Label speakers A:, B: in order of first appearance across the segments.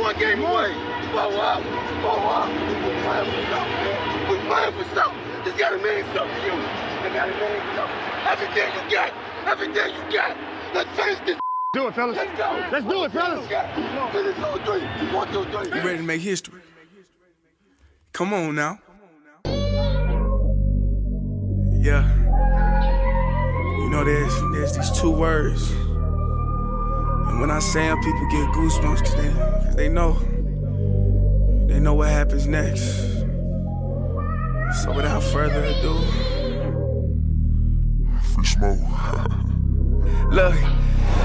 A: one game away. Blow up. We're playing for something, man. We're playing for something. It's gotta mean something to you. It gotta mean something. Everything you got. Let's finish this.
B: Do it, fellas.
A: Let's go.
B: Let's do it, fellas.
A: Finish 2 3. 1 2 3.
C: You ready to make history? Come on now. Yeah. You know there's these two words. And when I say them, people get goosebumps cause they know what happens next. So without further ado,
D: Free smoke.
C: look.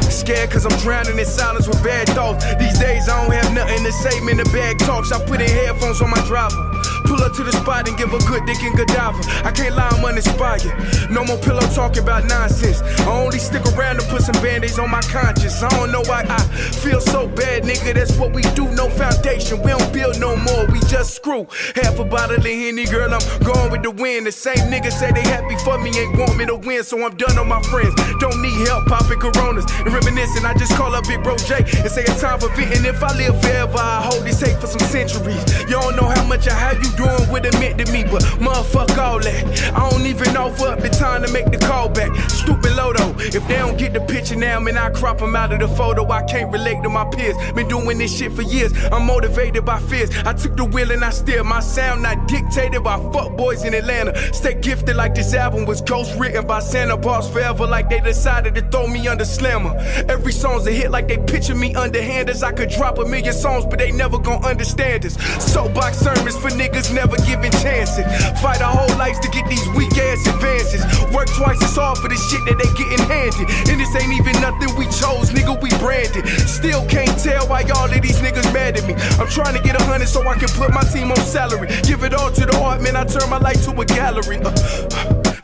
C: Scared cause I'm drowning in silence with bad thoughts. These days I don't have nothing to say, man, the bag talks. I put in headphones on my driver. Pull up to the spot and give a good dick and Godiva. I can't lie, I'm uninspired. No more pillow talking about nonsense. I only stick around to put some band-aids on my conscience. I don't know why I feel so bad, nigga. That's what we do, no foundation. We don't build no more, we just screw. Half a bottle of Henny, girl, I'm going with the wind. The same niggas say they happy for me, ain't want me to win. So I'm done on my friends. Don't need help popping Coronas and reminiscing. I just call up Big Bro J and say it's time for venting. If I live forever, I hold this hate for some centuries. You don't know how much I have you doing what it meant to me, but motherfuck all that. I don't even offer up the time to make the call back. Stupid Lodo, if they don't get the picture now, man, I crop them out of the photo. I can't relate to my peers. Been doing this shit for years. I'm motivated by fears. I took the wheel and I steer. My sound not dictated by fuck boys in Atlanta. Stay gifted like this album was ghost written by Santa. Boss forever like they decided to throw me under slammer. Every song's a hit like they picture me underhanders. I could drop 1,000,000 songs, but they never gon' understand us. Soapbox sermons for niggas never giving chances. Fight our whole lives to get these weak ass advances. Work twice as hard for the shit that they getting handed. And this ain't even nothing we chose, nigga, we branded. Still can't tell why all of these niggas mad at me. I'm trying to get 100 so I can put my team on salary. Give it all to the art, man, I turn my life to a gallery.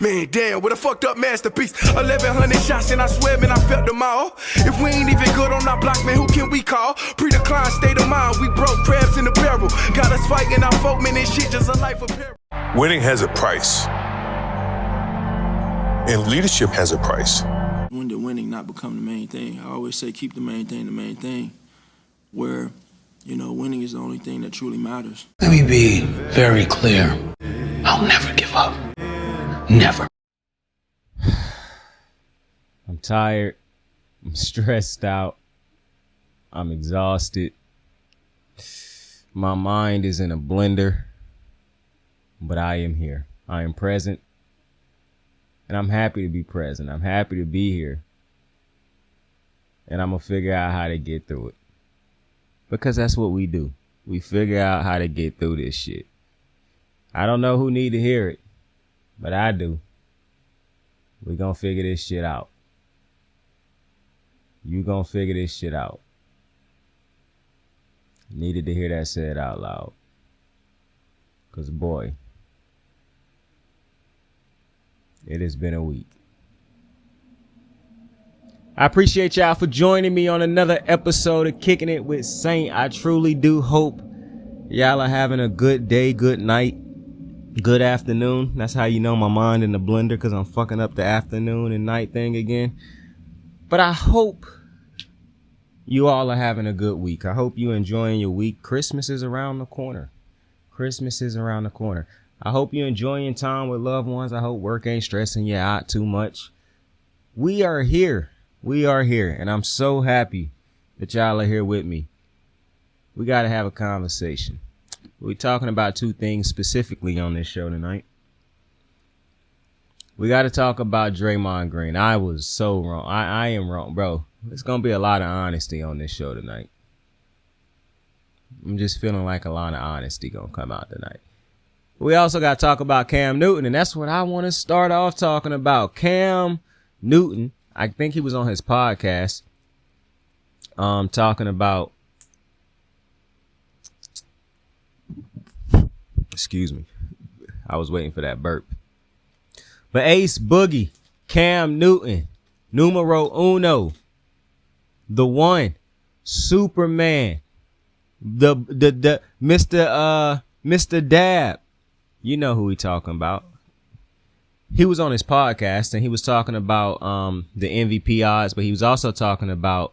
C: Man, damn, what a fucked up masterpiece. 1,100 shots and I swear, man, I felt them all. If we ain't even good on our blocks, man, who can we call? Pre-decline state of mind, we broke crabs in the barrel. Got us fighting our folk, man, this shit just a life of peril.
D: Winning has a price. And leadership has a price.
E: When did winning not become the main thing? I always say keep the main thing, where, you know, winning is the only thing that truly matters.
F: Let me be very clear. I'll never give up. Never.
G: I'm tired. I'm stressed out. I'm exhausted. My mind is in a blender. But I am here. I am present. And I'm happy to be present. I'm happy to be here. And I'm going to figure out how to get through it. Because that's what we do. We figure out how to get through this shit. I don't know who need to hear it. But I do. We gonna figure this shit out. You gonna figure this shit out. Needed to hear that said out loud. Cause boy, it has been a week. I appreciate y'all for joining me on another episode of Kicking It with Saint. I truly do hope y'all are having a good day, good night, good afternoon. That's how you know my mind in the blender, because I'm fucking up the afternoon and night thing again. But I hope you all are having a good week. I hope you enjoying your week. Christmas is around the corner. Christmas is around the corner. I hope you're enjoying time with loved ones. I hope work ain't stressing you out too much. We are here. We are here. And I'm so happy that y'all are here with me. We got to have a conversation. We're talking about two things specifically on this show tonight. We got to talk about Draymond Green. I was so wrong. I am wrong, bro. There's going to be a lot of honesty on this show tonight. I'm just feeling like a lot of honesty going to come out tonight. We also got to talk about Cam Newton, and that's what I want to start off talking about. Cam Newton, I think he was on his podcast talking about, excuse me, I was waiting for that burp. But Ace Boogie, Cam Newton, numero uno, the one, Superman, the Mr. Dab. You know who he talking about. He was on his podcast and he was talking about the MVP odds, but he was also talking about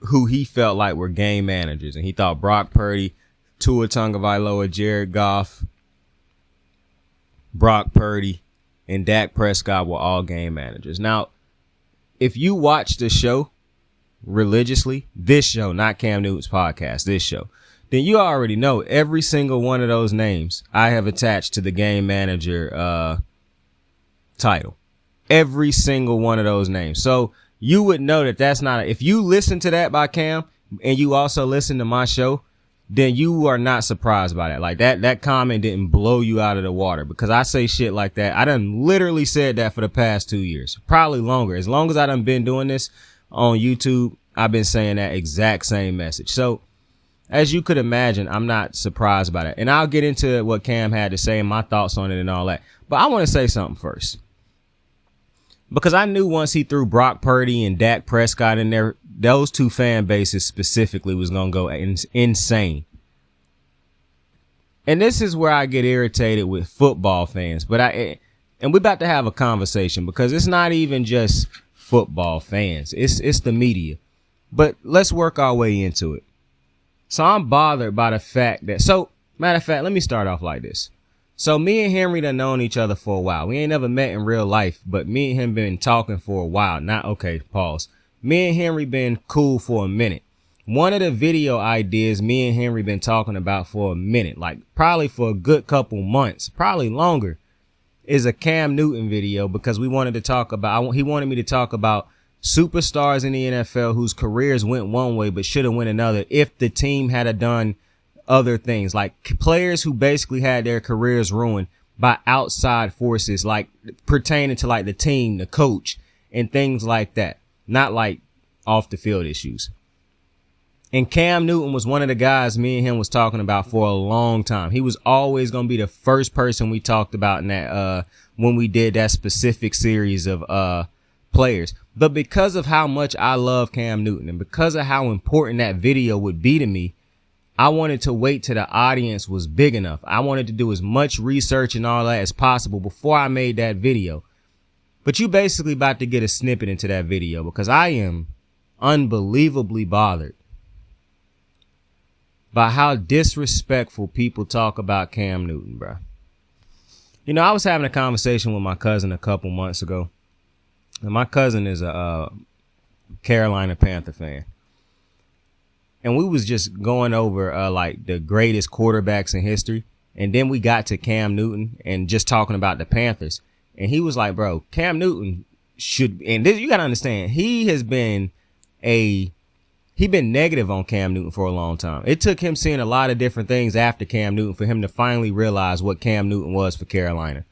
G: who he felt like were game managers. And he thought Brock Purdy, Tua Tagovailoa, Jared Goff, Brock Purdy, and Dak Prescott were all game managers. Now, if you watch the show religiously, this show, not Cam Newton's podcast, this show, then you already know every single one of those names I have attached to the game manager title. Every single one of those names. So you would know that that's not, if you listen to that by Cam and you also listen to my show, then you are not surprised by that. Like that comment didn't blow you out of the water, because I say shit like that. I done literally said that for the past 2 years, probably longer. As long as I done been doing this on YouTube, I've been saying that exact same message. So as you could imagine, I'm not surprised by that. And I'll get into what Cam had to say and my thoughts on it and all that. But I want to say something first, because I knew once he threw Brock Purdy and Dak Prescott in there, those two fan bases specifically was going to go insane. And this is where I get irritated with football fans. And we're about to have a conversation, because it's not even just football fans. It's the media. But let's work our way into it. So I'm bothered by the fact that, matter of fact, let me start off like this. So me and Henry done known each other for a while. We ain't never met in real life, but me and him been talking for a while. Pause. Me and Henry been cool for a minute. One of the video ideas me and Henry been talking about for a minute, like probably for a good couple months, probably longer, is a Cam Newton video, because he wanted me to talk about superstars in the NFL whose careers went one way but should have went another if the team had done other things, like players who basically had their careers ruined by outside forces, like pertaining to like the team, the coach, and things like that, not like off the field issues. And Cam Newton was one of the guys me and him was talking about for a long time. He was always going to be the first person we talked about in that, when we did that specific series of, players. But because of how much I love Cam Newton and because of how important that video would be to me, I wanted to wait till the audience was big enough. I wanted to do as much research and all that as possible before I made that video. But you basically about to get a snippet into that video, because I am unbelievably bothered by how disrespectful people talk about Cam Newton, bro. You know, I was having a conversation with my cousin a couple months ago. And my cousin is a Carolina Panther fan. And we was just going over like the greatest quarterbacks in history. And then we got to Cam Newton and just talking about the Panthers. And he was like, bro, Cam Newton should, and this, you got to understand, he been negative on Cam Newton for a long time. It took him seeing a lot of different things after Cam Newton for him to finally realize what Cam Newton was for Carolina.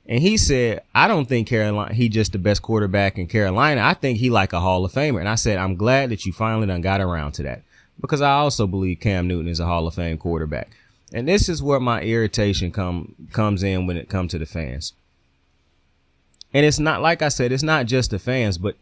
G: And he said, I don't think he just the best quarterback in Carolina. I think he like a Hall of Famer. And I said, I'm glad that you finally done got around to that, because I also believe Cam Newton is a Hall of Fame quarterback. And this is where my irritation comes in when it comes to the fans. And it's not, like I said, it's not just the fans, but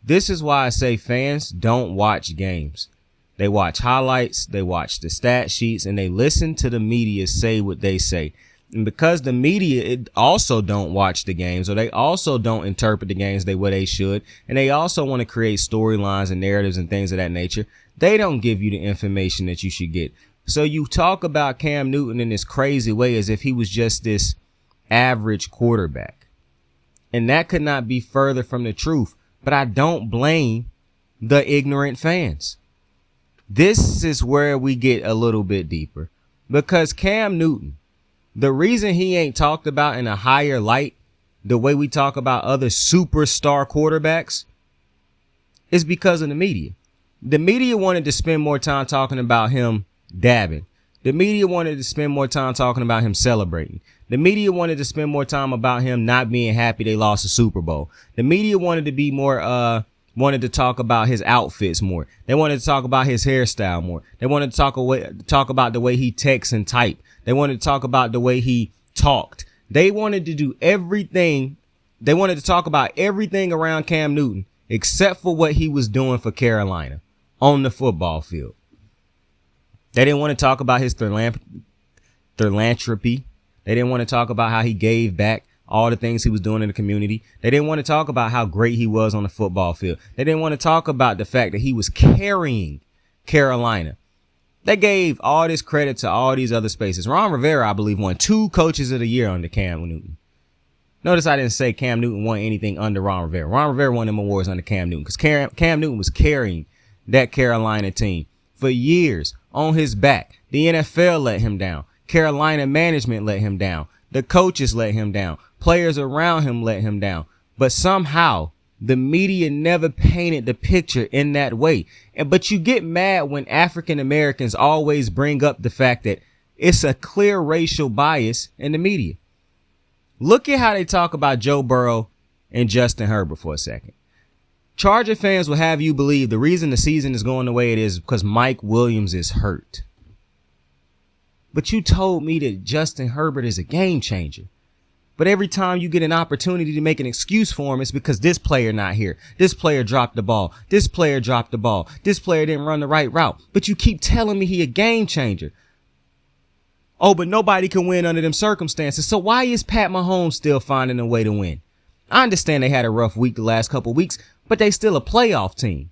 G: this is why I say fans don't watch games. They watch highlights, they watch the stat sheets, and they listen to the media say what they say. And because the media also don't watch the games, or they also don't interpret the games the way they should, and they also want to create storylines and narratives and things of that nature, they don't give you the information that you should get. So you talk about Cam Newton in this crazy way as if he was just this average quarterback. And that could not be further from the truth. But I don't blame the ignorant fans. This is where we get a little bit deeper, because Cam Newton, the reason he ain't talked about in a higher light, the way we talk about other superstar quarterbacks, is because of the media. The media wanted to spend more time talking about him dabbing. The media wanted to spend more time talking about him celebrating. The media wanted to spend more time about him not being happy they lost the Super Bowl. The media wanted to be more, wanted to talk about his outfits more. They wanted to talk about his hairstyle more. They wanted to talk about the way he texts and type. They wanted to talk about the way he talked. They wanted to do everything. They wanted to talk about everything around Cam Newton except for what he was doing for Carolina on the football field. They didn't want to talk about his philanthropy. They didn't want to talk about how he gave back all the things he was doing in the community. They didn't want to talk about how great he was on the football field. They didn't want to talk about the fact that he was carrying Carolina. They gave all this credit to all these other spaces. Ron Rivera, I believe, won 2 coaches of the year under Cam Newton. Notice I didn't say Cam Newton won anything under Ron Rivera. Ron Rivera won them awards under Cam Newton because Cam Newton was carrying that Carolina team for years on his back. The NFL let him down. Carolina management let him down. The coaches let him down. Players around him let him down. But somehow the media never painted the picture in that way. But you get mad when African Americans always bring up the fact that it's a clear racial bias in the media. Look at how they talk about Joe Burrow and Justin Herbert for a second. Charger fans will have you believe the reason the season is going the way it is because Mike Williams is hurt. But you told me that Justin Herbert is a game changer. But every time you get an opportunity to make an excuse for him, it's because this player not here. This player dropped the ball. This player dropped the ball. This player didn't run the right route. But you keep telling me he a game changer. Oh, but nobody can win under them circumstances. So why is Pat Mahomes still finding a way to win? I understand they had a rough week the last couple of weeks, but they still a playoff team.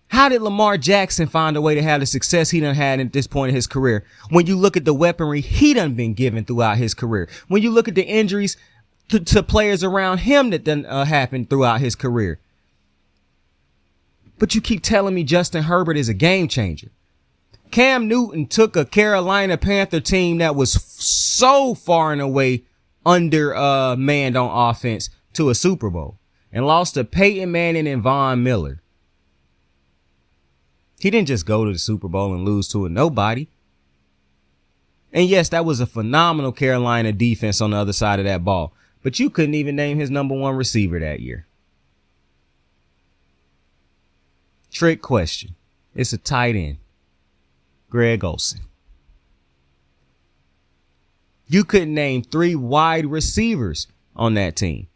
G: How did Lamar Jackson find a way to have the success he done had at this point in his career? When you look at the weaponry he done been given throughout his career. When you look at the injuries to players around him that done happened throughout his career. But you keep telling me Justin Herbert is a game changer. Cam Newton took a Carolina Panther team that was so far and away undermanned on offense to a Super Bowl and lost to Peyton Manning and Von Miller. He didn't just go to the Super Bowl and lose to a nobody. And yes, that was a phenomenal Carolina defense on the other side of that ball. But you couldn't even name his number 1 receiver that year. Trick question. It's a tight end. Greg Olsen. You couldn't name 3 wide receivers on that team.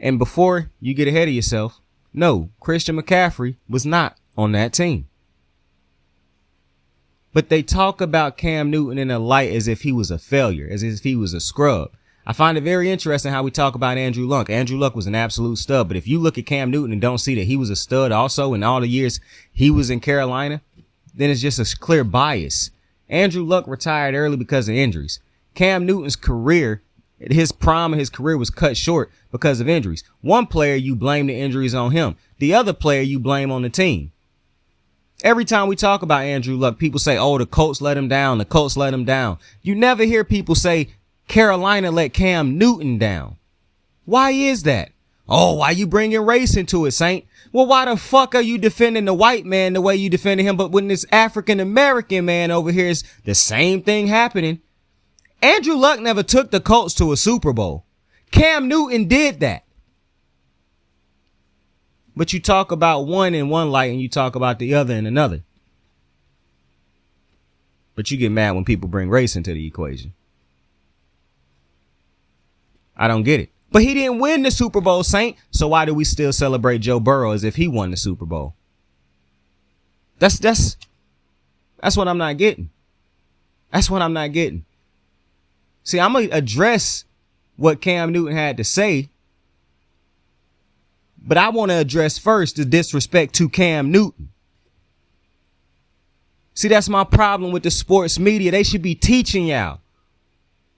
G: And before you get ahead of yourself, no, Christian McCaffrey was not on that team. But they talk about Cam Newton in a light as if he was a failure, as if he was a scrub. I find it very interesting how we talk about Andrew Luck. Andrew Luck was an absolute stud. But if you look at Cam Newton and don't see that he was a stud also in all the years he was in Carolina, then it's just a clear bias. Andrew Luck retired early because of injuries. Cam Newton's career, his prime of his career was cut short because of injuries. One player, you blame the injuries on him. The other player, you blame on the team. Every time we talk about Andrew Luck, people say, oh, the Colts let him down. The Colts let him down. You never hear people say Carolina let Cam Newton down. Why is that? Oh, why you bringing race into it, Saint? Well, why the fuck are you defending the white man the way you defended him? But when this African-American man over here is the same thing happening. Andrew Luck never took the Colts to a Super Bowl. Cam Newton did that. But you talk about one in one light and you talk about the other in another. But you get mad when people bring race into the equation. I don't get it. But he didn't win the Super Bowl, Saint. So why do we still celebrate Joe Burrow as if he won the Super Bowl? That's what I'm not getting. That's what I'm not getting. See, I'm going to address what Cam Newton had to say. But I want to address first the disrespect to Cam Newton. See, that's my problem with the sports media. They should be teaching y'all.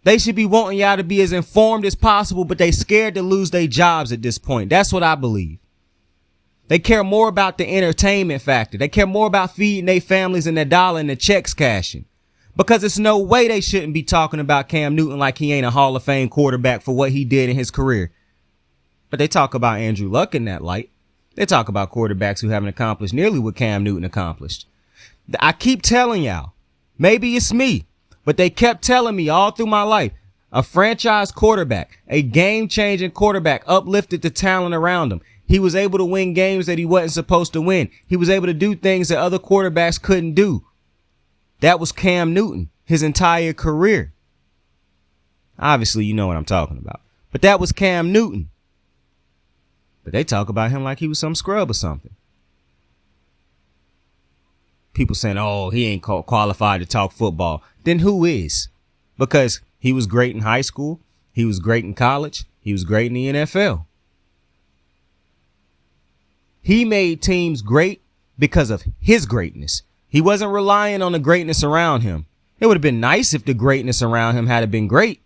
G: They should be wanting y'all to be as informed as possible, but they scared to lose their jobs at this point. That's what I believe. They care more about the entertainment factor. They care more about feeding their families and their dollar and the checks cashing. Because it's no way they shouldn't be talking about Cam Newton like he ain't a Hall of Fame quarterback for what he did in his career. But they talk about Andrew Luck in that light. They talk about quarterbacks who haven't accomplished nearly what Cam Newton accomplished. I keep telling y'all, maybe it's me, but they kept telling me all through my life, a franchise quarterback, a game-changing quarterback uplifted the talent around him. He was able to win games that he wasn't supposed to win. He was able to do things that other quarterbacks couldn't do. That was Cam Newton, his entire career. Obviously, you know what I'm talking about. But that was Cam Newton. But they talk about him like he was some scrub or something. People saying, oh, he ain't qualified to talk football. Then who is? Because He was great in high school. He was great in college. He was great in the NFL. He made teams great because of his greatness. He wasn't relying on the greatness around him. It would have been nice if the greatness around him had been great.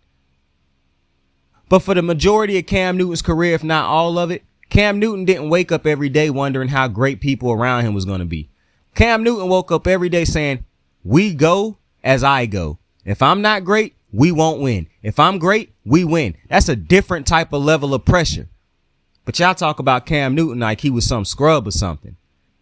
G: But for the majority of Cam Newton's career, if not all of it, Cam Newton didn't wake up every day wondering how great people around him was going to be. Cam Newton woke up every day saying, we go as I go. If I'm not great, we won't win. If I'm great, we win. That's a different type of level of pressure. But y'all talk about Cam Newton like he was some scrub or something.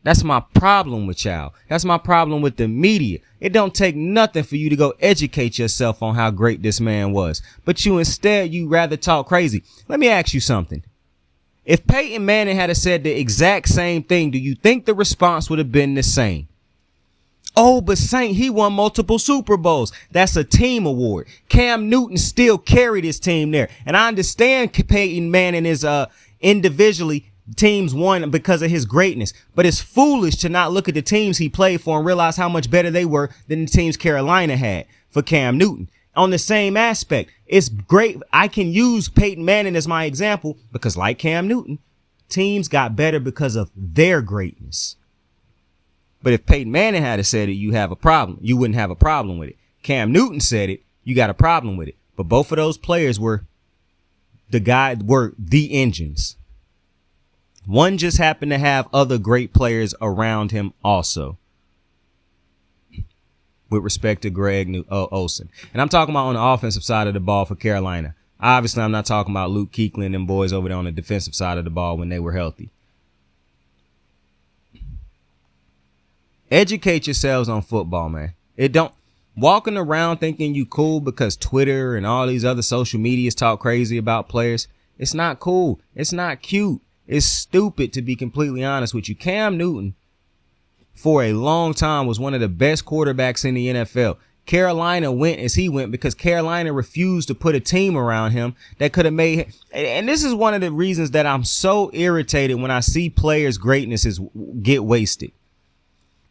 G: That's my problem with y'all. That's my problem with the media. It don't take nothing for you to go educate yourself on how great this man was. But you rather talk crazy. Let me ask you something. If Peyton Manning had said the exact same thing, do you think the response would have been the same? Oh, but Saint, he won multiple Super Bowls. That's a team award. Cam Newton still carried his team there. And I understand Peyton Manning is individually teams won because of his greatness. But it's foolish to not look at the teams he played for and realize how much better they were than the teams Carolina had for Cam Newton. On the same aspect, it's great. I can use Peyton Manning as my example because like Cam Newton, teams got better because of their greatness. But if Peyton Manning had said it, you have a problem. You wouldn't have a problem with it. Cam Newton said it, you got a problem with it. But both of those players were the engines. One just happened to have other great players around him also. With respect to Greg Olsen. And I'm talking about on the offensive side of the ball for Carolina. Obviously, I'm not talking about Luke Kuechly and them boys over there on the defensive side of the ball when they were healthy. Educate yourselves on football, man. It don't walking around thinking you cool because Twitter and all these other social medias talk crazy about players. It's not cool. It's not cute. It's stupid, to be completely honest with you. Cam Newton, for a long time, was one of the best quarterbacks in the NFL. Carolina went as he went because Carolina refused to put a team around him that could have made. And this is one of the reasons that I'm so irritated when I see players' greatnesses get wasted.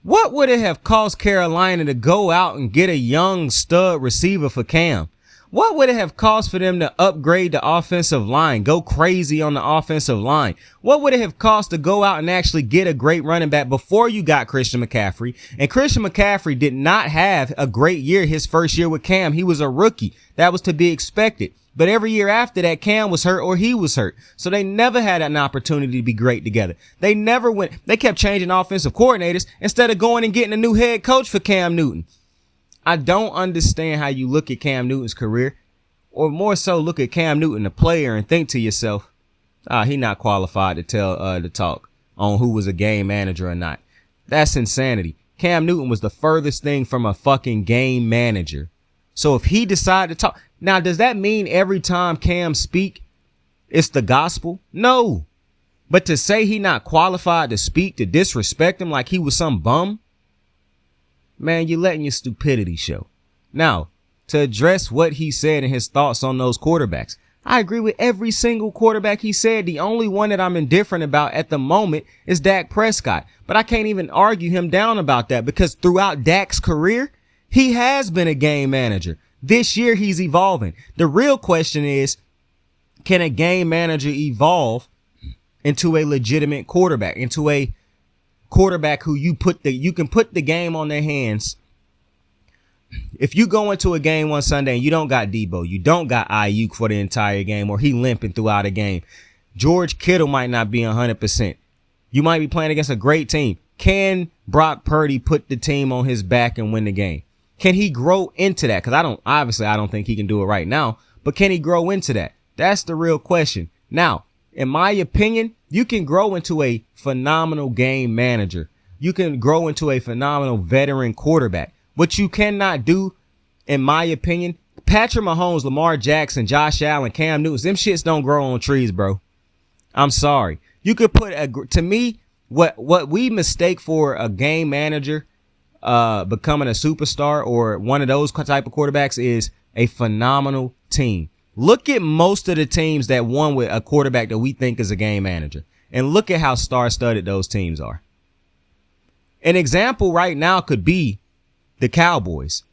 G: What would it have cost Carolina to go out and get a young stud receiver for Cam? What would it have cost for them to upgrade the offensive line, go crazy on the offensive line? What would it have cost to go out and actually get a great running back before you got Christian McCaffrey? And Christian McCaffrey did not have a great year his first year with Cam. He was a rookie. That was to be expected. But every year after that, Cam was hurt or he was hurt. So they never had an opportunity to be great together. They never went. They kept changing offensive coordinators instead of going and getting a new head coach for Cam Newton. I don't understand how you look at Cam Newton's career, or more so look at Cam Newton, the player, and think to yourself, he not qualified to talk on who was a game manager or not. That's insanity. Cam Newton was the furthest thing from a fucking game manager. So if he decided to talk, now does that mean every time Cam speak, it's the gospel? No. But to say he not qualified to speak, to disrespect him like he was some bum, man, you're letting your stupidity show. Now, to address what he said and his thoughts on those quarterbacks, I agree with every single quarterback he said. The only one that I'm indifferent about at the moment is Dak Prescott. But I can't even argue him down about that because throughout Dak's career, he has been a game manager. This year, he's evolving. The real question is, can a game manager evolve into a legitimate quarterback, into a quarterback who you can put the game on their hands? If you go into a game one Sunday and you don't got Debo, you don't got Ayuk for the entire game, or he limping throughout a game, George Kittle might not be 100%. You might be playing against a great team. Can Brock Purdy put the team on his back and win the game? Can he grow into that? Because I don't think he can do it right now, but can he grow into that? That's the real question. Now, in my opinion, you can grow into a phenomenal game manager. You can grow into a phenomenal veteran quarterback. What you cannot do, in my opinion, Patrick Mahomes, Lamar Jackson, Josh Allen, Cam Newton, them shits don't grow on trees, bro. I'm sorry. You could put to me, what we mistake for a game manager becoming a superstar or one of those type of quarterbacks is a phenomenal team. Look at most of the teams that won with a quarterback that we think is a game manager, and look at how star-studded those teams are. An example right now could be the Cowboys.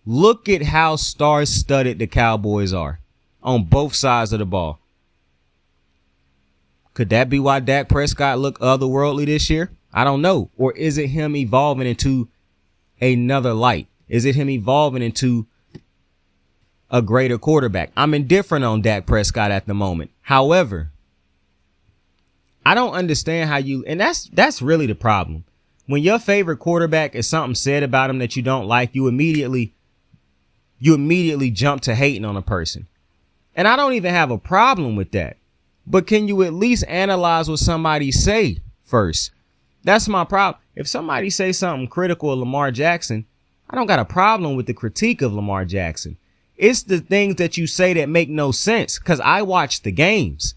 G: Look at how star-studded the Cowboys are on both sides of the ball. Could that be why Dak Prescott looked otherworldly this year? I don't know. Or is it him evolving into another light? Is it him evolving into a greater quarterback? I'm indifferent on Dak Prescott at the moment. However, I don't understand how you, and that's really the problem. When your favorite quarterback is something said about him that you don't like, you immediately jump to hating on a person. And I don't even have a problem with that. But can you at least analyze what somebody say first? That's my problem. If somebody say something critical of Lamar Jackson, I don't got a problem with the critique of Lamar Jackson. It's the things that you say that make no sense, because I watch the games.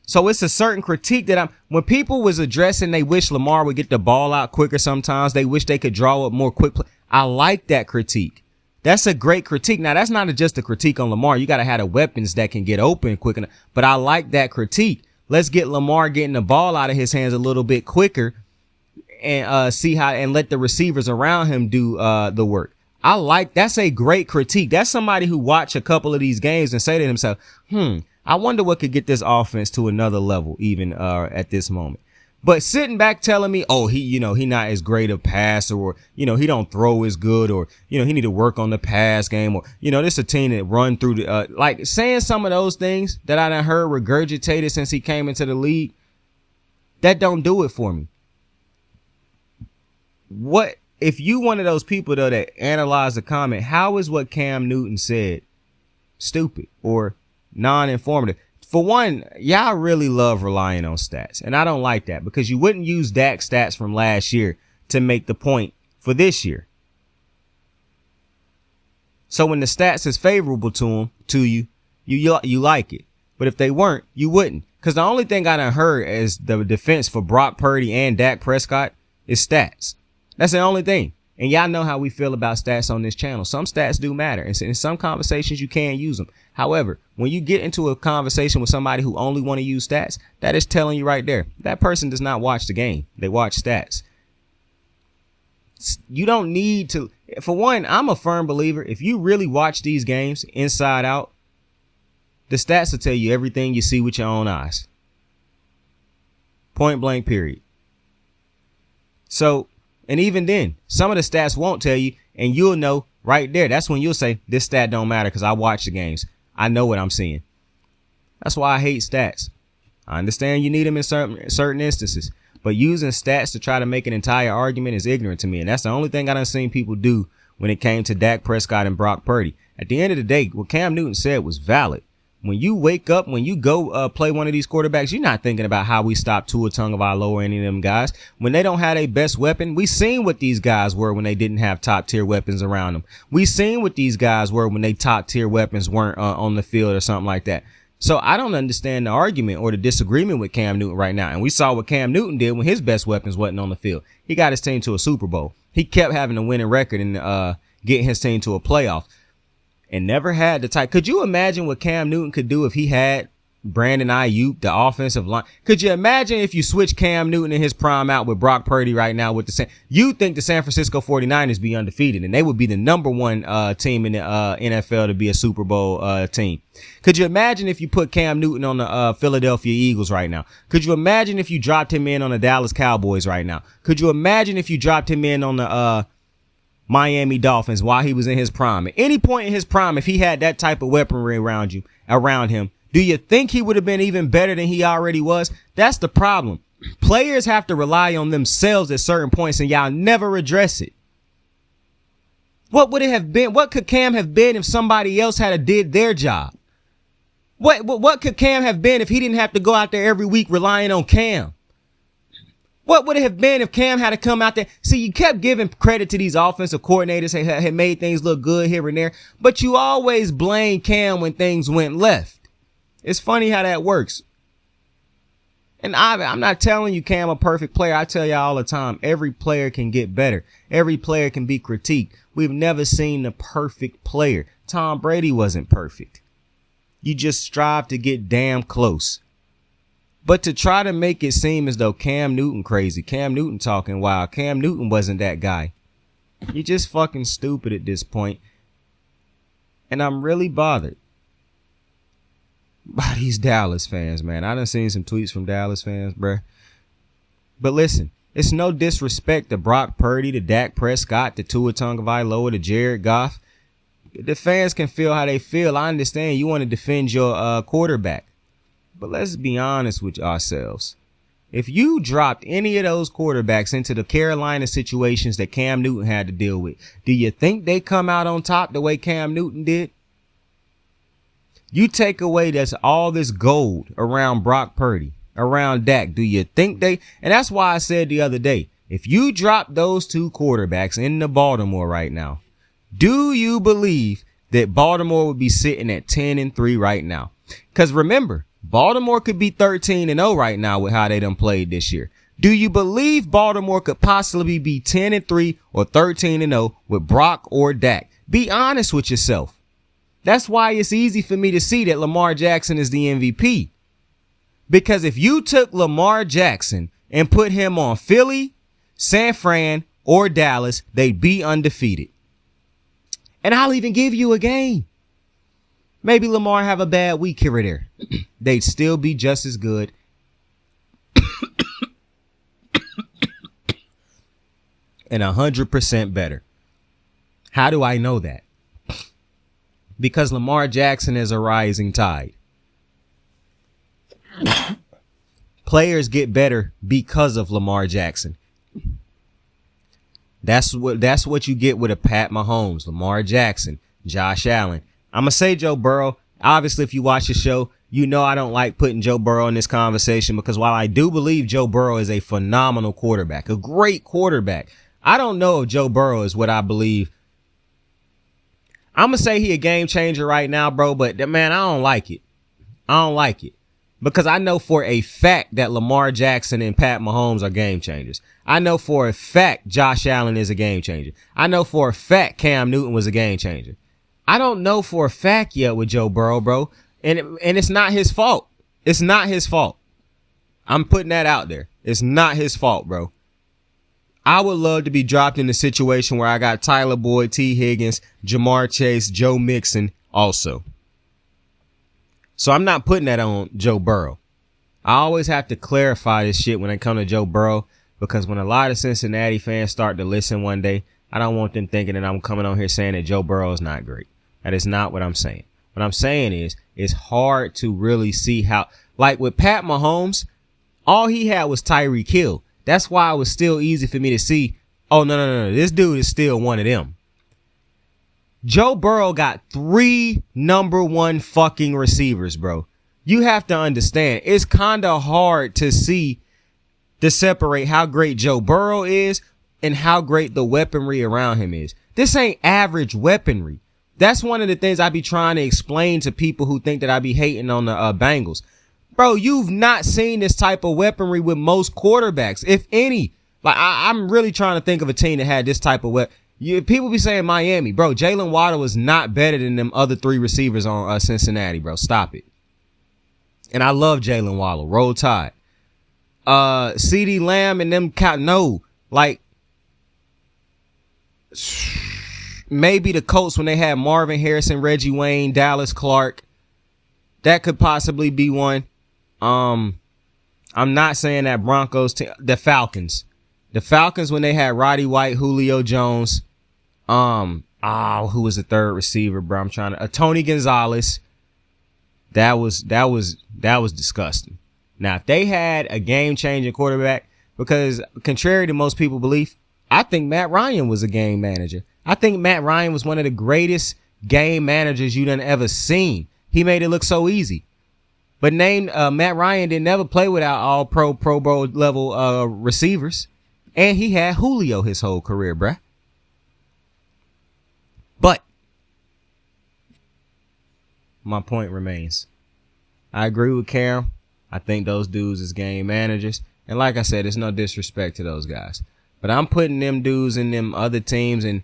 G: So it's a certain critique that when people was addressing, they wish Lamar would get the ball out quicker sometimes. They wish they could draw up more quick play. I like that critique. That's a great critique. Now, that's not just a critique on Lamar. You got to have the weapons that can get open quick enough. But I like that critique. Let's get Lamar getting the ball out of his hands a little bit quicker and see how, and let the receivers around him do the work. I like, that's a great critique. That's somebody who watch a couple of these games and say to himself, I wonder what could get this offense to another level even at this moment. But sitting back telling me, oh, he not as great a passer, or, he don't throw as good, or, he need to work on the pass game, or, this a team that run through the, like saying some of those things that I done heard regurgitated since he came into the league, that don't do it for me. What, if you one of those people though that analyze the comment, how is what Cam Newton said stupid or non-informative? For one, y'all really love relying on stats, and I don't like that, because you wouldn't use Dak's stats from last year to make the point for this year. So when the stats is favorable to you, you like it. But if they weren't, you wouldn't. Because the only thing I done heard as the defense for Brock Purdy and Dak Prescott is stats. That's the only thing. And y'all know how we feel about stats on this channel. Some stats do matter. And in some conversations, you can use them. However, when you get into a conversation with somebody who only want to use stats, that is telling you right there, that person does not watch the game. They watch stats. You don't need to. For one, I'm a firm believer. If you really watch these games inside out, the stats will tell you everything you see with your own eyes. Point blank, period. So, and even then, some of the stats won't tell you, and you'll know right there. That's when you'll say, this stat don't matter because I watch the games. I know what I'm seeing. That's why I hate stats. I understand you need them in certain instances, but using stats to try to make an entire argument is ignorant to me. And that's the only thing I done seen people do when it came to Dak Prescott and Brock Purdy. At the end of the day, what Cam Newton said was valid. When you wake up, when you go play one of these quarterbacks, you're not thinking about how we stop Tua Tagovailoa or any of them guys. When they don't have their best weapon, we seen what these guys were when they didn't have top tier weapons around them. We seen what these guys were when they top tier weapons weren't on the field or something like that. So I don't understand the argument or the disagreement with Cam Newton right now. And we saw what Cam Newton did when his best weapons wasn't on the field. He got his team to a Super Bowl. He kept having a winning record and getting his team to a playoff. And never had the type. Could you imagine what Cam Newton could do if he had Brandon Ayuk, the offensive line? Could you imagine if you switch Cam Newton in his prime out with Brock Purdy right now with the you think the San Francisco 49ers be undefeated and they would be the number one team in the NFL to be a Super Bowl team. Could you imagine if you put Cam Newton on the Philadelphia Eagles right now? Could you imagine if you dropped him in on the Dallas Cowboys right now? Could you imagine if you dropped him in on the Miami Dolphins while he was in his prime? At any point in his prime, if he had that type of weaponry around him, do you think he would have been even better than he already was? That's the problem. Players have to rely on themselves at certain points, and y'all never address it. What would it have been? What could Cam have been if somebody else had did their job? What could Cam have been if he didn't have to go out there every week relying on Cam? What would it have been if Cam had to come out there? See, you kept giving credit to these offensive coordinators who had made things look good here and there, but you always blame Cam when things went left. It's funny how that works. And I'm not telling you Cam a perfect player. I tell y'all all the time, every player can get better. Every player can be critiqued. We've never seen the perfect player. Tom Brady wasn't perfect. You just strive to get damn close. But to try to make it seem as though Cam Newton crazy, Cam Newton talking wild, Cam Newton wasn't that guy. You're just fucking stupid at this point. And I'm really bothered by these Dallas fans, man. I done seen some tweets from Dallas fans, bruh. But listen, it's no disrespect to Brock Purdy, to Dak Prescott, to Tua Tagovailoa, to Jared Goff. The fans can feel how they feel. I understand you want to defend your quarterback. But let's be honest with ourselves. If you dropped any of those quarterbacks into the Carolina situations that Cam Newton had to deal with, do you think they come out on top the way Cam Newton did? You take away all this gold around Brock Purdy, around Dak. Do you think and that's why I said the other day, if you drop those two quarterbacks into Baltimore right now, do you believe that Baltimore would be sitting at 10-3 right now? Because remember, Baltimore could be 13-0 right now with how they done played this year. Do you believe Baltimore could possibly be 10-3 or 13-0 with Brock or Dak? Be honest with yourself. That's why it's easy for me to see that Lamar Jackson is the MVP. Because if you took Lamar Jackson and put him on Philly, San Fran, or Dallas, they'd be undefeated. And I'll even give you a game. Maybe Lamar have a bad week here or there. They'd still be just as good. And 100% better. How do I know that? Because Lamar Jackson is a rising tide. Players get better because of Lamar Jackson. That's what you get with a Pat Mahomes, Lamar Jackson, Josh Allen. I'm going to say Joe Burrow. Obviously, if you watch the show, you know I don't like putting Joe Burrow in this conversation because while I do believe Joe Burrow is a phenomenal quarterback, a great quarterback, I don't know if Joe Burrow is what I believe. I'm going to say he a game changer right now, bro, but man, I don't like it. I don't like it. Because I know for a fact that Lamar Jackson and Pat Mahomes are game changers. I know for a fact Josh Allen is a game changer. I know for a fact Cam Newton was a game changer. I don't know for a fact yet with Joe Burrow, bro. And it's not his fault. It's not his fault. I'm putting that out there. It's not his fault, bro. I would love to be dropped in a situation where I got Tyler Boyd, T. Higgins, Jamar Chase, Joe Mixon also. So I'm not putting that on Joe Burrow. I always have to clarify this shit when it comes to Joe Burrow because when a lot of Cincinnati fans start to listen one day, I don't want them thinking that I'm coming on here saying that Joe Burrow is not great. That is not what I'm saying. What I'm saying is it's hard to really see how, like with Pat Mahomes, all he had was Tyreek Hill. That's why it was still easy for me to see, oh, no, this dude is still one of them. Joe Burrow got 3 number 1 fucking receivers, bro. You have to understand, it's kind of hard to separate how great Joe Burrow is and how great the weaponry around him is. This ain't average weaponry. That's one of the things I be trying to explain to people who think that I be hating on the Bengals. Bro, you've not seen this type of weaponry with most quarterbacks, if any. Like, I'm really trying to think of a team that had this type of weapon. People be saying Miami. Bro, Jalen Waddle was not better than them other 3 receivers on Cincinnati, bro. Stop it. And I love Jalen Waddle. Roll Tide. CeeDee Lamb and them no. Like, maybe the Colts when they had Marvin Harrison, Reggie Wayne, Dallas Clark. That could possibly be one. I'm not saying that Broncos team. The Falcons. The Falcons when they had Roddy White, Julio Jones. Who was the third receiver, bro? I'm trying to Tony Gonzalez. That was disgusting. Now, if they had a game-changing quarterback, because contrary to most people's belief, I think Matt Ryan was a game manager. I think Matt Ryan was one of the greatest game managers you done ever seen. He made it look so easy. But Matt Ryan didn't never play without all Pro Bowl level receivers. And he had Julio his whole career, bruh. But my point remains. I agree with Cam. I think those dudes is game managers. And like I said, there's no disrespect to those guys. But I'm putting them dudes in them other teams and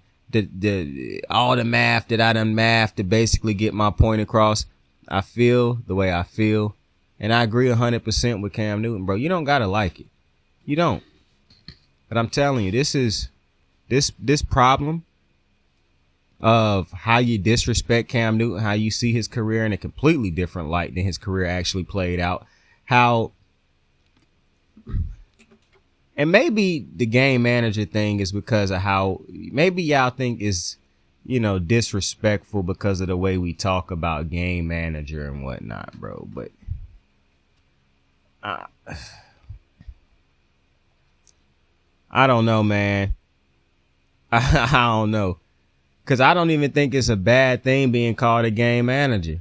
G: all the math that I done math to basically get my point across. I feel the way I feel. And I agree 100% with Cam Newton, bro. You don't got to like it. You don't. But I'm telling you, this problem of how you disrespect Cam Newton, how you see his career in a completely different light than his career actually played out. And maybe the game manager thing is because of how maybe y'all think is, disrespectful because of the way we talk about game manager and whatnot, bro. But I don't know, man. I don't know. Because I don't even think it's a bad thing being called a game manager.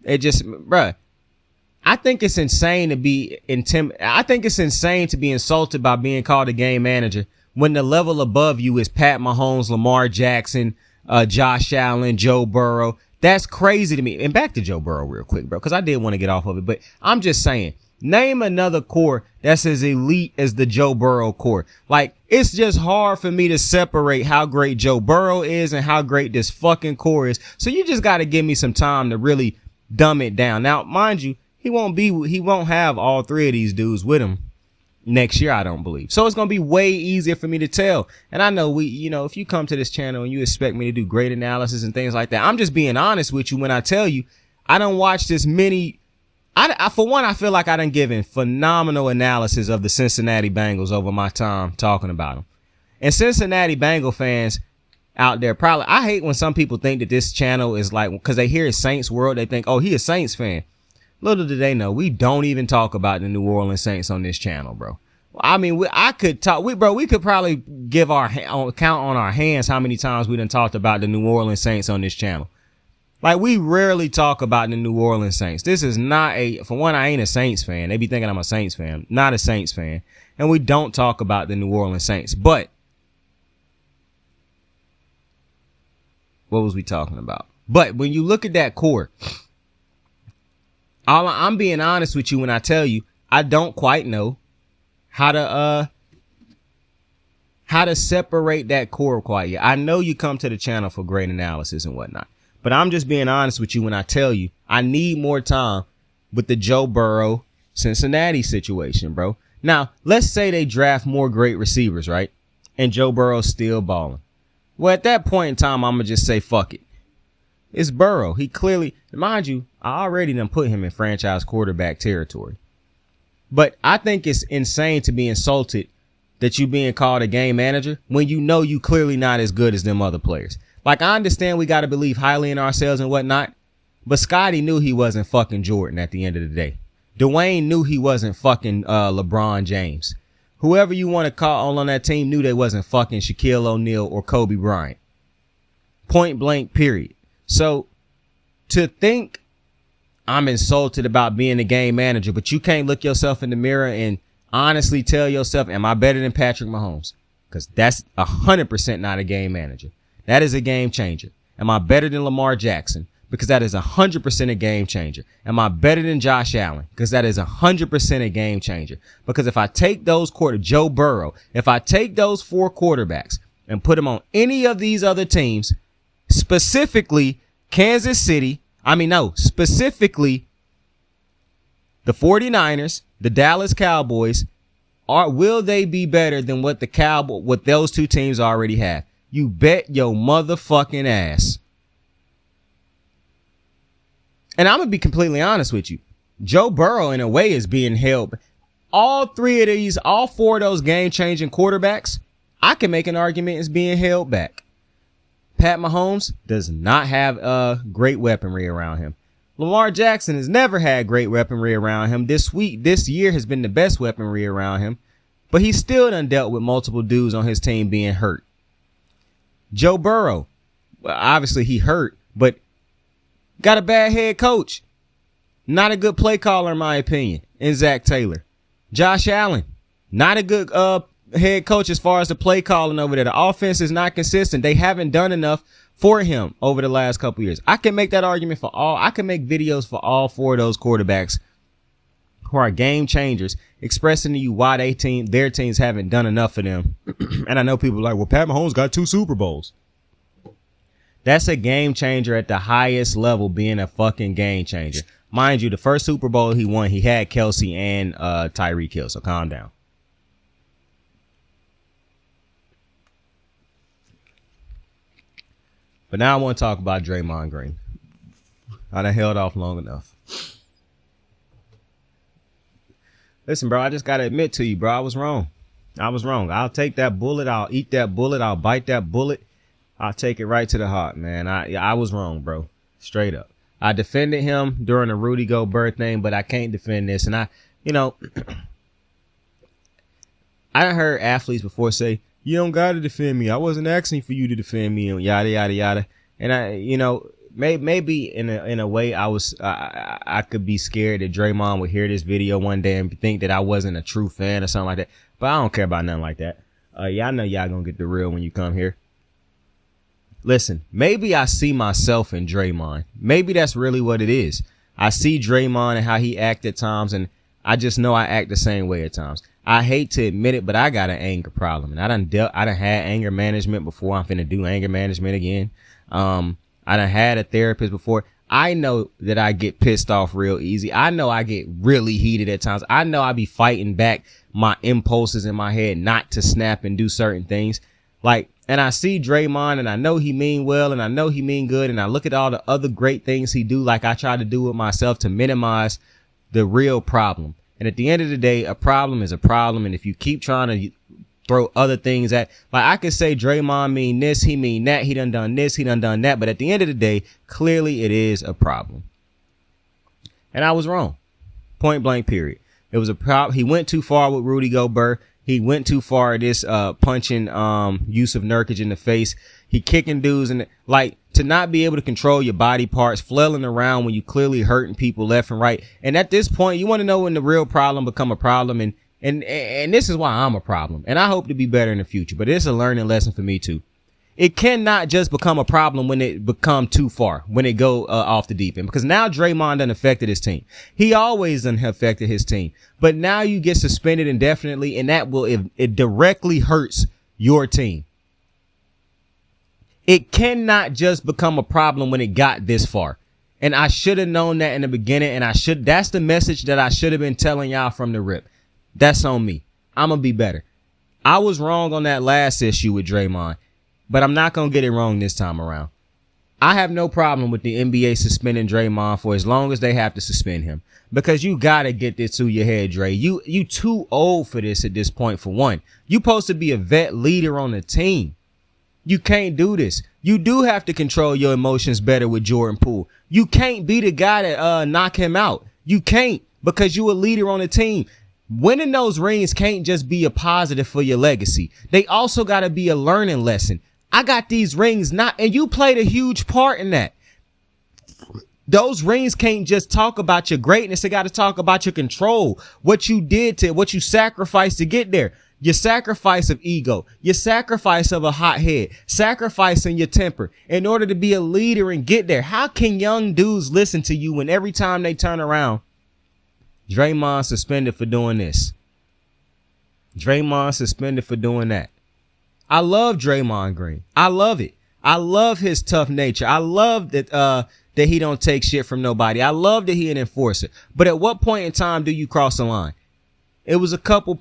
G: It just, bruh, I think it's insane to be I think it's insane to be insulted by being called a game manager when the level above you is Pat Mahomes, Lamar Jackson, Josh Allen, Joe Burrow. That's crazy to me. And back to Joe Burrow real quick, bro, because I did want to get off of it. But I'm just saying, name another core that's as elite as the Joe Burrow core. Like, it's just hard for me to separate how great Joe Burrow is and how great this fucking core is. So you just got to give me some time to really dumb it down. Now, mind you, he won't have all three of these dudes with him next year, I don't believe. So it's going to be way easier for me to tell. And I know if you come to this channel and you expect me to do great analysis and things like that, I'm just being honest with you when I tell you I don't watch this many. For one, I feel like I done given phenomenal analysis of the Cincinnati Bengals over my time talking about them. And Cincinnati Bengal fans out there, probably, I hate when some people think that this channel is like, because they hear Saints World, they think, oh, he a Saints fan. Little do they know, we don't even talk about the New Orleans Saints on this channel, bro. I mean, we could probably give count on our hands how many times we done talked about the New Orleans Saints on this channel. Like, we rarely talk about the New Orleans Saints. This is not for one, I ain't a Saints fan. They be thinking I'm a Saints fan. Not a Saints fan. And we don't talk about the New Orleans Saints. But what was we talking about? But when you look at that core, I'm being honest with you when I tell you I don't quite know how to separate that core quite yet. I know you come to the channel for great analysis and whatnot. But I'm just being honest with you when I tell you I need more time with the Joe Burrow Cincinnati situation, bro. Now, let's say they draft more great receivers, right? And Joe Burrow's still balling. Well, at that point in time, I'm going to just say, fuck it. It's Burrow. He clearly, mind you, I already done put him in franchise quarterback territory. But I think it's insane to be insulted that you being called a game manager when you know you clearly not as good as them other players. Like, I understand we got to believe highly in ourselves and whatnot, but Scotty knew he wasn't fucking Jordan at the end of the day. Dwayne knew he wasn't fucking LeBron James. Whoever you want to call on that team knew they wasn't fucking Shaquille O'Neal or Kobe Bryant. Point blank, period. So to think I'm insulted about being a game manager, but you can't look yourself in the mirror and honestly tell yourself, am I better than Patrick Mahomes? Because that's 100% not a game manager. That is a game changer. Am I better than Lamar Jackson? Because that is 100% a game changer. Am I better than Josh Allen? Because that is 100% a game changer. Because if I take those Joe Burrow, if I take those four quarterbacks and put them on any of these other teams, specifically specifically the 49ers, the Dallas Cowboys, will they be better than what those two teams already have? You bet your motherfucking ass. And I'm going to be completely honest with you. Joe Burrow, in a way, is being held. All four of those game-changing quarterbacks, I can make an argument is being held back. Pat Mahomes does not have great weaponry around him. Lamar Jackson has never had great weaponry around him. This year has been the best weaponry around him. But he still done dealt with multiple dudes on his team being hurt. Joe Burrow, well, obviously he hurt, but got a bad head coach. Not a good play caller, in my opinion, in Zach Taylor. Josh Allen, not a good head coach as far as the play calling over there. The offense is not consistent. They haven't done enough for him over the last couple years. I can make that argument I can make videos for all four of those quarterbacks who are game changers, expressing to you why their teams haven't done enough for them. And I know people are like, well, Pat Mahomes got 2 Super Bowls. That's a game changer at the highest level, being a fucking game changer. Mind you, the first Super Bowl he won, he had Kelsey and Tyreek Hill, so calm down. But now I want to talk about Draymond Green. I done held off long enough. Listen, bro, I just got to admit to you, bro, I was wrong. I'll take that bullet. I'll eat that bullet. I'll bite that bullet. I'll take it right to the heart, man. I was wrong, bro. Straight up. I defended him during the Rudy Gobert thing, but I can't defend this. And I done heard athletes before say, you don't got to defend me. I wasn't asking for you to defend me, and yada, yada, yada. And maybe in a way I could be scared that Draymond would hear this video one day and think that I wasn't a true fan or something like that. But I don't care about nothing like that. Y'all know y'all gonna get the real when you come here. Listen, maybe I see myself in Draymond. Maybe that's really what it is. I see Draymond and how he act at times, and I just know I act the same way at times. I hate to admit it, but I got an anger problem, and I done had anger management before. I'm finna do anger management again. I done had a therapist before. I know that I get pissed off real easy. I know I get really heated at times. I know I be fighting back my impulses in my head not to snap and do certain things. And I see Draymond, and I know he mean well, and I know he mean good, and I look at all the other great things he do, like I try to do with myself to minimize the real problem. And at the end of the day, a problem is a problem, and if you keep trying to throw other things at, I could say Draymond mean this, he mean that, he done this, he done that, but at the end of the day, clearly it is a problem. And I was wrong. Point blank, period. It was a problem. He went too far with Rudy Gobert. He went too far at this punching Yusuf Nurkic in the face. He kicking dudes, and to not be able to control your body parts, flailing around when you clearly hurting people left and right. And at this point, you want to know when the real problem become a problem, and this is why I'm a problem. And I hope to be better in the future, but it's a learning lesson for me too. It cannot just become a problem when it become too far, when it go off the deep end, because now Draymond done affected his team. He always done affected his team, but now you get suspended indefinitely, and that it directly hurts your team. It cannot just become a problem when it got this far. And I should have known that in the beginning, and that's the message that I should have been telling y'all from the rip. That's on me. I'm gonna be better. I was wrong on that last issue with Draymond, but I'm not going to get it wrong this time around. I have no problem with the NBA suspending Draymond for as long as they have to suspend him, because you got to get this through your head, Dre. You too old for this at this point, for one. You supposed to be a vet leader on the team. You can't do this. You do have to control your emotions better with Jordan Poole. You can't be the guy that knock him out. You can't, because you a leader on the team. Winning those rings can't just be a positive for your legacy. They also got to be a learning lesson. I got these rings and you played a huge part in that. Those rings can't just talk about your greatness. They got to talk about your control, what you did what you sacrificed to get there. Your sacrifice of ego, your sacrifice of a hot head, sacrificing your temper in order to be a leader and get there. How can young dudes listen to you when every time they turn around, Draymond suspended for doing this, Draymond suspended for doing that? I love Draymond Green. I love it. I love his tough nature. I love that he don't take shit from nobody. I love that he an enforcer. But at what point in time do you cross the line? It was a couple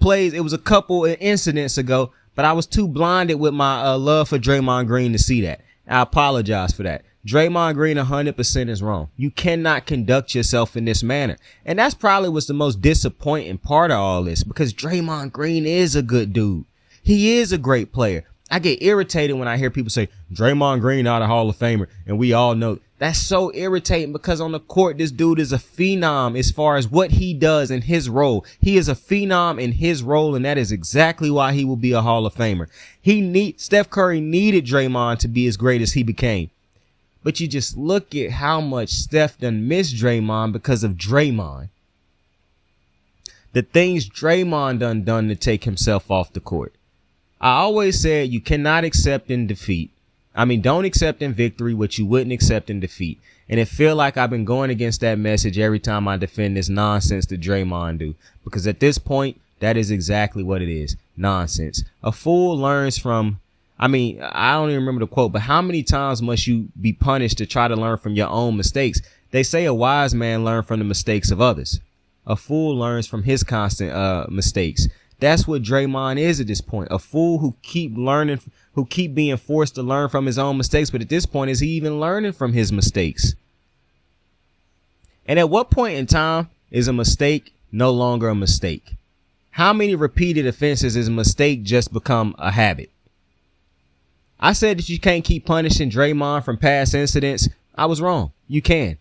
G: incidents ago, but I was too blinded with my love for Draymond Green to see that. I apologize for that. Draymond Green 100% is wrong. You cannot conduct yourself in this manner. And that's probably what's the most disappointing part of all this, because Draymond Green is a good dude. He is a great player. I get irritated when I hear people say Draymond Green not a Hall of Famer, and we all know that's so irritating, because on the court, this dude is a phenom as far as what he does in his role. He is a phenom in his role, and that is exactly why he will be a Hall of Famer. Steph Curry needed Draymond to be as great as he became. But you just look at how much Steph done missed Draymond because of Draymond. The things Draymond done to take himself off the court. I always said you cannot accept in defeat. Don't accept in victory what you wouldn't accept in defeat. And it feel like I've been going against that message every time I defend this nonsense that Draymond do. Because at this point, that is exactly what it is. Nonsense. A fool learns from, I don't even remember the quote, but how many times must you be punished to try to learn from your own mistakes? They say a wise man learns from the mistakes of others. A fool learns from his constant mistakes. That's what Draymond is at this point. A fool who keep being forced to learn from his own mistakes. But at this point, is he even learning from his mistakes? And at what point in time is a mistake no longer a mistake? How many repeated offenses is a mistake just become a habit? I said that you can't keep punishing Draymond from past incidents. I was wrong. You can.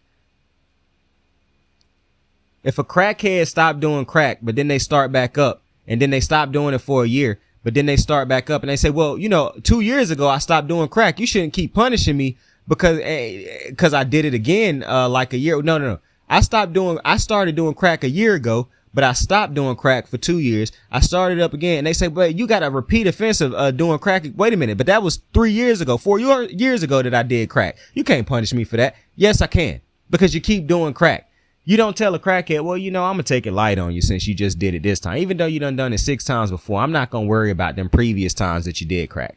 G: If a crackhead stopped doing crack, but then they start back up, and then they stop doing it for a year, but then they start back up and they say, well, 2 years ago I stopped doing crack. You shouldn't keep punishing me because I did it again like a year. No. I started doing crack a year ago, but I stopped doing crack for 2 years. I started up again. And they say, but you got a repeat offense of doing crack. Wait a minute. But that was 3 years ago, 4 years ago that I did crack. You can't punish me for that. Yes, I can, because you keep doing crack. You don't tell a crackhead, well, I'm going to take it light on you since you just did it this time. Even though you done it 6 times before, I'm not going to worry about them previous times that you did crack.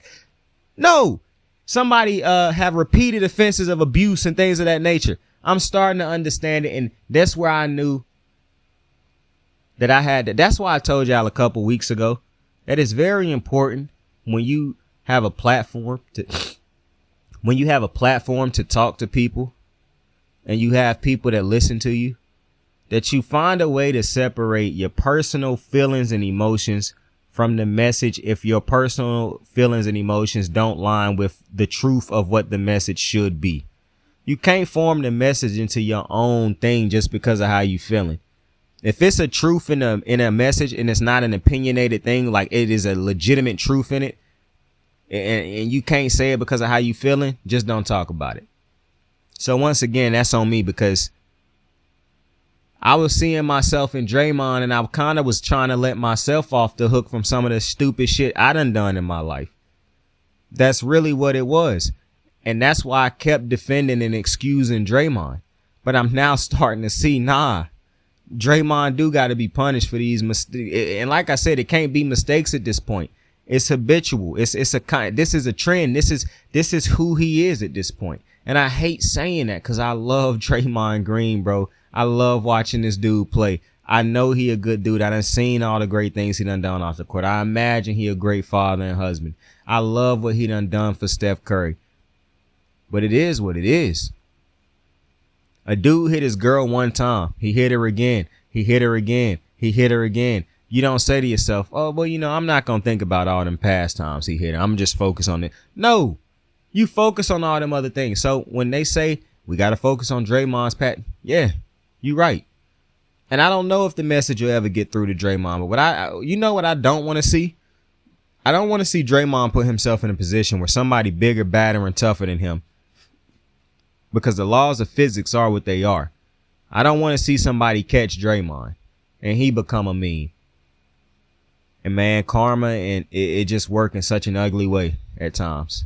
G: No, somebody have repeated offenses of abuse and things of that nature. I'm starting to understand it. And that's where I knew that I had to. That's why I told y'all a couple weeks ago that it's very important when you have a platform to talk to people and you have people that listen to you, that you find a way to separate your personal feelings and emotions from the message if your personal feelings and emotions don't line with the truth of what the message should be. You can't form the message into your own thing just because of how you feeling. If it's a truth in a message and it's not an opinionated thing, like it is a legitimate truth in it, and you can't say it because of how you feeling, just don't talk about it. So once again, that's on me, because I was seeing myself in Draymond and I kind of was trying to let myself off the hook from some of the stupid shit I done in my life. That's really what it was. And that's why I kept defending and excusing Draymond. But I'm now starting to see, Draymond do got to be punished for these mistakes. And like I said, it can't be mistakes at this point. It's habitual. This is a trend. This is who he is at this point. And I hate saying that because I love Draymond Green, bro. I love watching this dude play. I know he a good dude. I done seen all the great things he done off the court. I imagine he a great father and husband. I love what he done for Steph Curry. But it is what it is. A dude hit his girl one time. He hit her again. He hit her again. He hit her again. You don't say to yourself, oh, well, I'm not going to think about all them past times he hit her. I'm just focused on it. No, you focus on all them other things. So when they say we got to focus on Draymond's yeah, you right. And I don't know if the message will ever get through to Draymond, but what I don't want to see? I don't want to see Draymond put himself in a position where somebody bigger, badder, and tougher than him, because the laws of physics are what they are. I don't want to see somebody catch Draymond and he become a meme. And man, karma, and it just work in such an ugly way at times.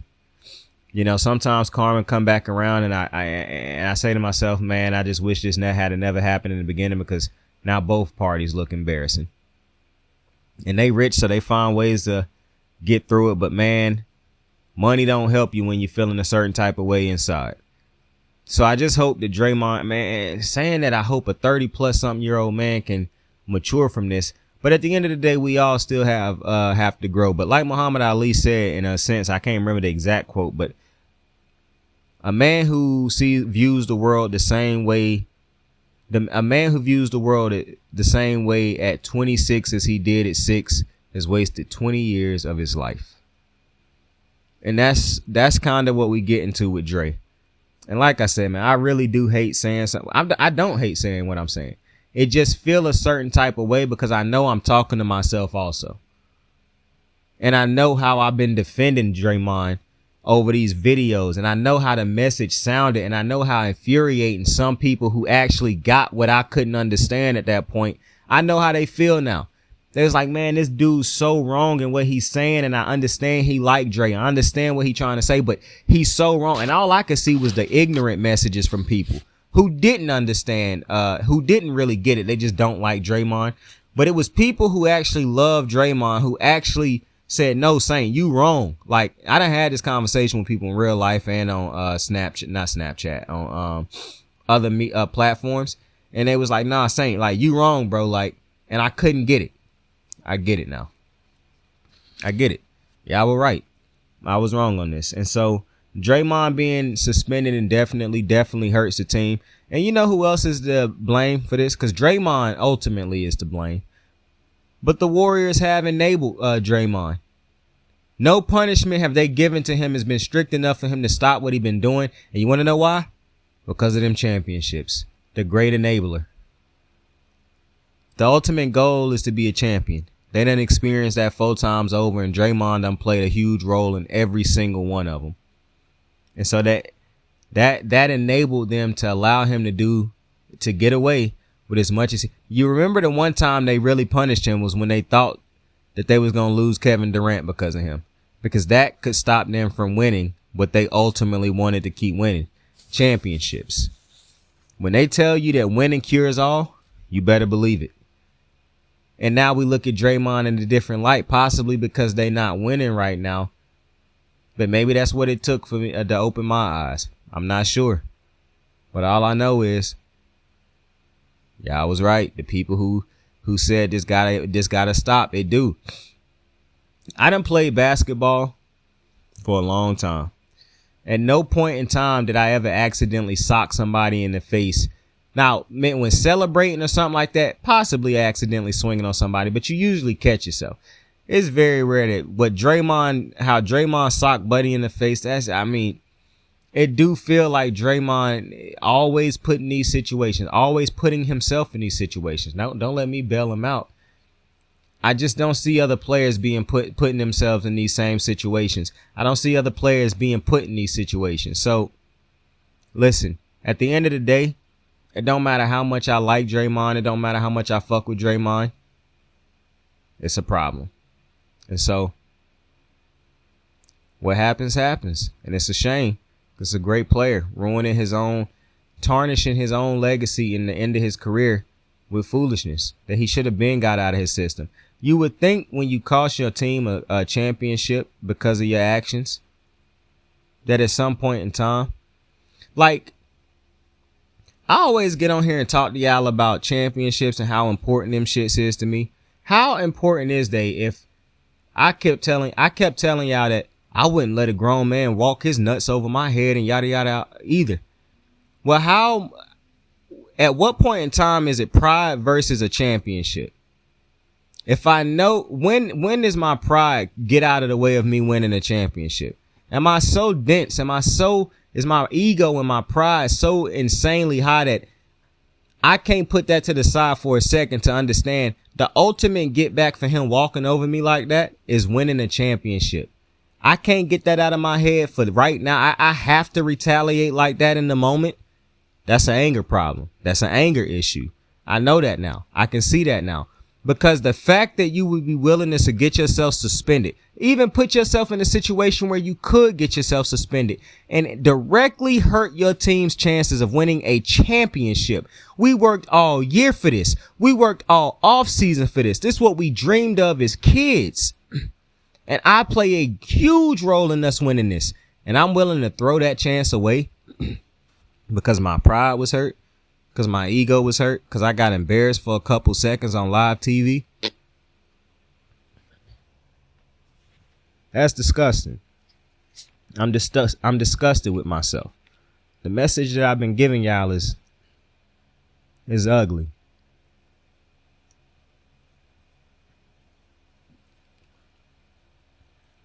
G: Sometimes karma come back around and I say to myself, man, I just wish this had never happened in the beginning, because now both parties look embarrassing. And they rich, so they find ways to get through it. But man, money don't help you when you're feeling a certain type of way inside. So I just hope that Draymond, man, saying that I hope a 30-plus-something-year-old man can mature from this. But at the end of the day, we all still have to grow. But like Muhammad Ali said, in a sense, I can't remember the exact quote, but a man who views the world the same way, a man who views the world the same way at 26 as he did at 6 has wasted 20 years of his life. And that's kind of what we get into with Dre. And like I said, man, I really do hate saying something. I don't hate saying what I'm saying. It just feel a certain type of way because I know I'm talking to myself also. And I know how I've been defending Draymond over these videos, and I know how the message sounded, and I know how infuriating some people who actually got what I couldn't understand at that point. I know how they feel now. They was like, man, this dude's so wrong in what he's saying, and I understand he liked Dre. I understand what he's trying to say, but he's so wrong. And all I could see was the ignorant messages from people who didn't understand, who didn't really get it. They just don't like Draymond. But it was people who actually love Draymond who actually said, no, Saint, you wrong. Like, I done had this conversation with people in real life and on Snapchat, on other platforms. And they was like, nah, Saint, like, you wrong, bro. Like, and I couldn't get it. I get it now. I get it. Y'all were right. I was wrong on this. And so Draymond being suspended indefinitely definitely hurts the team. And you know who else is to blame for this? Because Draymond ultimately is to blame. But the Warriors have enabled Draymond. No punishment have they given to him has been strict enough for him to stop what he's been doing. And you want to know why? Because of them championships. The great enabler. The ultimate goal is to be a champion. They done experienced that 4 times over, and Draymond done played a huge role in every single one of them. And so that enabled them to allow him to get away with as much as you remember the one time they really punished him was when they thought that they was going to lose Kevin Durant because of him, because that could stop them from winning what they ultimately wanted to keep winning, championships. When they tell you that winning cures all, you better believe it. And now we look at Draymond in a different light, possibly because they not winning right now. But maybe that's what it took for me to open my eyes. I'm not sure. But all I know is, yeah, I was right. The people who said this gotta stop, it do. I done played basketball for a long time. At no point in time did I ever accidentally sock somebody in the face. Now, when celebrating or something like that, possibly accidentally swinging on somebody, but you usually catch yourself. It's very rare that how Draymond socked Buddy in the face. It do feel like Draymond always put in these situations, always putting himself in these situations. Now, don't let me bail him out. I just don't see other players being putting themselves in these same situations. I don't see other players being put in these situations. So, listen, at the end of the day, it don't matter how much I like Draymond. It don't matter how much I fuck with Draymond. It's a problem. And so what happens, happens. And it's a shame. It's a great player tarnishing his own legacy in the end of his career with foolishness that he should have been got out of his system. You would think when you cost your team a championship because of your actions, that at some point in time, like, I always get on here and talk to y'all about championships and how important them shits is to me. How important is they if I kept telling y'all that I wouldn't let a grown man walk his nuts over my head and yada yada either. Well, at what point in time is it pride versus a championship? If I know when does my pride get out of the way of me winning a championship? Am I so dense? Is my ego and my pride so insanely high that I can't put that to the side for a second to understand the ultimate get back for him walking over me like that is winning a championship? I can't get that out of my head for right now. I have to retaliate like that in the moment. That's an anger problem. That's an anger issue. I know that now. I can see that now. Because the fact that you would be willing to get yourself suspended, even put yourself in a situation where you could get yourself suspended and directly hurt your team's chances of winning a championship. We worked all year for this. We worked all off season for this. This is what we dreamed of as kids. And I play a huge role in us winning this. And I'm willing to throw that chance away because my pride was hurt. Because my ego was hurt. Because I got embarrassed for a couple seconds on live TV. That's disgusting. I'm disgusted with myself. The message that I've been giving y'all is ugly.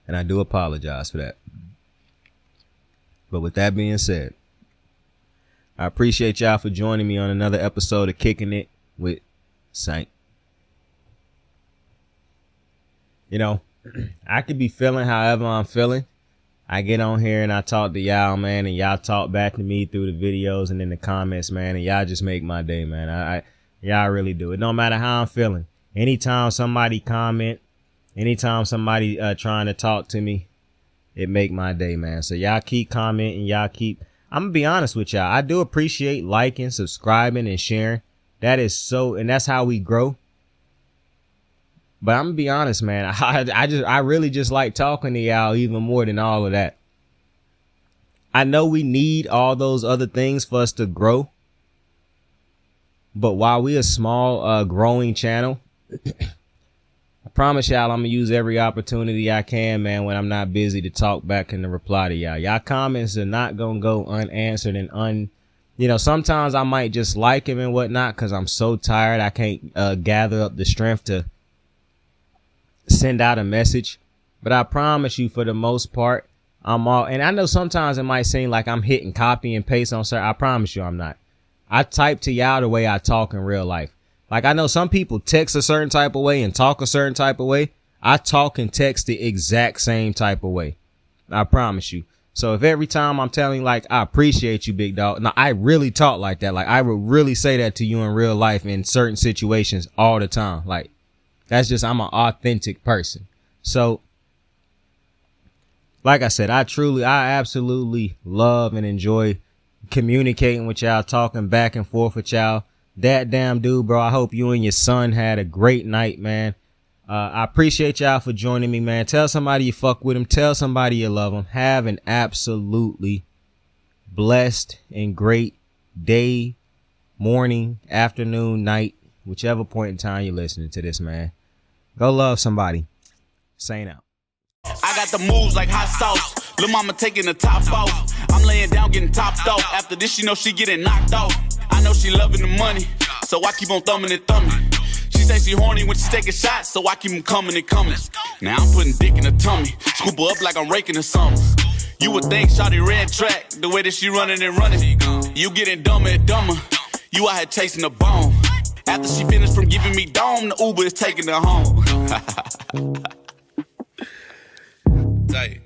G: And I do apologize for that. But with that being said, I appreciate y'all for joining me on another episode of Kicking It with Saint. You know, I could be feeling however I'm feeling. I get on here and I talk to y'all, man, and y'all talk back to me through the videos and in the comments, man, and y'all just make my day, man. Y'all really do. It don't matter how I'm feeling. Anytime somebody comment, anytime somebody trying to talk to me, it make my day, man. So y'all keep commenting, I'm gonna be honest with y'all. I do appreciate liking, subscribing, and sharing. And that's how we grow. But I'm gonna be honest, man. I really just like talking to y'all even more than all of that. I know we need all those other things for us to grow. But while we're a small, growing channel, I promise y'all I'm gonna use every opportunity I can, man, when I'm not busy to talk back and to reply to y'all. Y'all comments are not gonna go unanswered and sometimes I might just like him and whatnot because I'm so tired I can't gather up the strength to send out a message. But I promise you, for the most part, I'm all, and I know sometimes it might seem like I'm hitting copy and paste on certain. I promise you I'm not. I type to y'all the way I talk in real life. Like, I know some people text a certain type of way and talk a certain type of way. I talk and text the exact same type of way. I promise you. So if every time I'm telling you, like, I appreciate you, big dog. Now, I really talk like that. Like, I would really say that to you in real life in certain situations all the time. Like, that's just, I'm an authentic person. So, like I said, I absolutely love and enjoy communicating with y'all, talking back and forth with y'all. That damn dude, bro, I hope you and your son had a great night, man. I appreciate y'all for joining me, man. Tell somebody you fuck with him. Tell somebody you love him. Have an absolutely blessed and great day, morning, afternoon, night, whichever point in time you're listening to this, man. Go love somebody. Saint out.
B: I got the moves like hot sauce. Lil' mama taking the top off. I'm laying down getting topped off. After this, she know she getting knocked off. I know she loving the money, so I keep on thumbing and thumbing. She say she horny when she taking shots, so I keep them coming and coming. Now I'm putting dick in her tummy, scoop her up like I'm raking her something. You would think shawty red track, the way that she running and running. You getting dumber and dumber, you out here chasing the bone. After she finished from giving me dome, the Uber is taking her home. Tight.